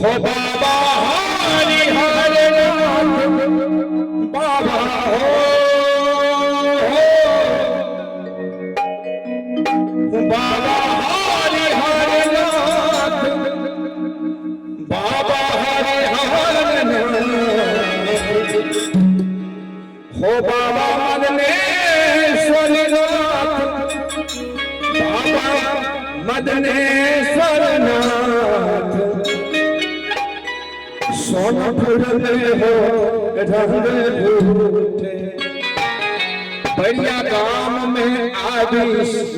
हो बाबा हरि हरि नाथ बाबा हो बाबा हरि हरि नाथ बाबा हरि हरि नाथ हो बाबा मदनेश्वर नाथ बाबा मदनेश्वर नाथ सोनपुर में हो रंग लूटे बढ़िया गांव में आदि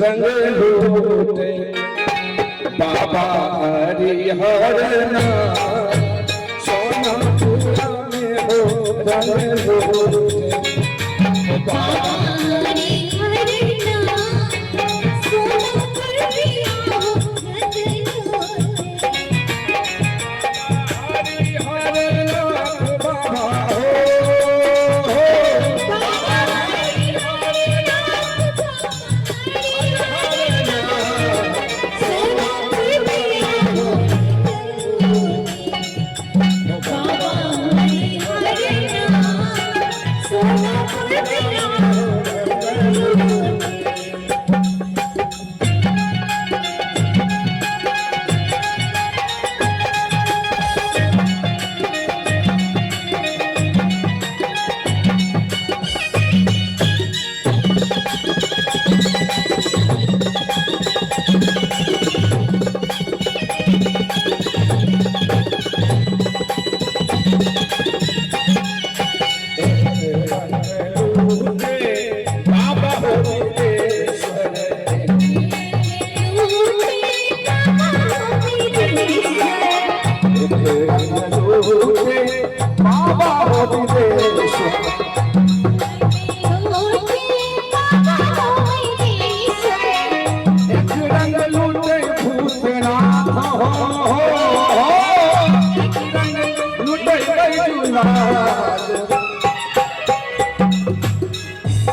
रंग लूटे बाबा हरिहर नाथ सोनपुर में हो रंग लूटे बाबा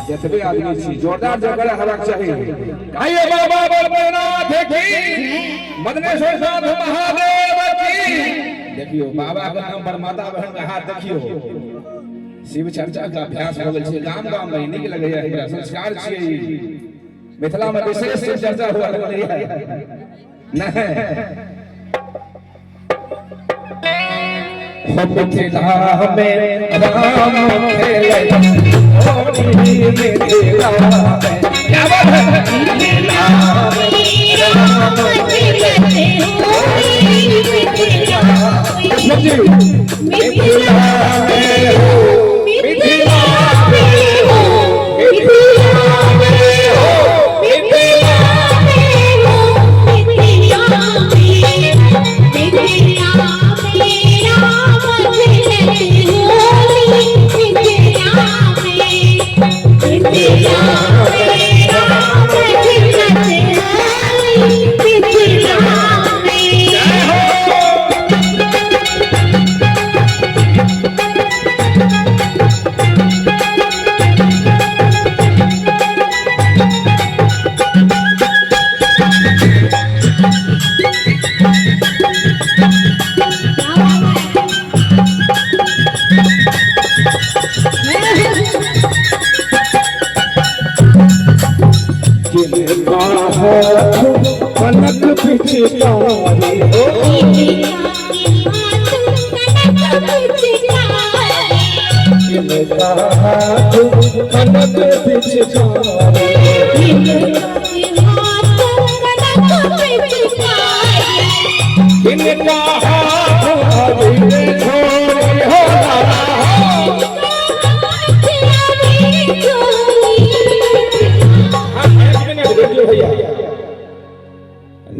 जितने आदमी छी जोरदार जगह हरक चाहिए आइए बाबा बलनाथ की मदनेश्वर नाथ महादेव की देखियो बाबा के नाम पर माता बहन के हाथ देखियो शिव चर्चा का अभ्यास हो गेल छै गाम गाम में नीक लगे है संस्कार छियै मिथिला में विशेष चर्चा हुआ लगलै है नहीं हो मिथिला में राम खेले मिथिला में क्या बात है मिथिला में राम खेले मिथिला में कनक पिचकारी हो कनक पिचकारी इनका हाथ अभी छोड़ी हो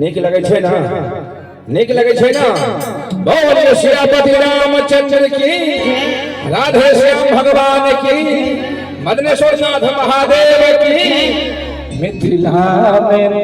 नीक लगे छे ना नीक लगे छे ना बोलिए श्रीपति रामचंद्र की राधे श्याम भगवान की मदनेश्वर नाथ महादेव की मिथिला में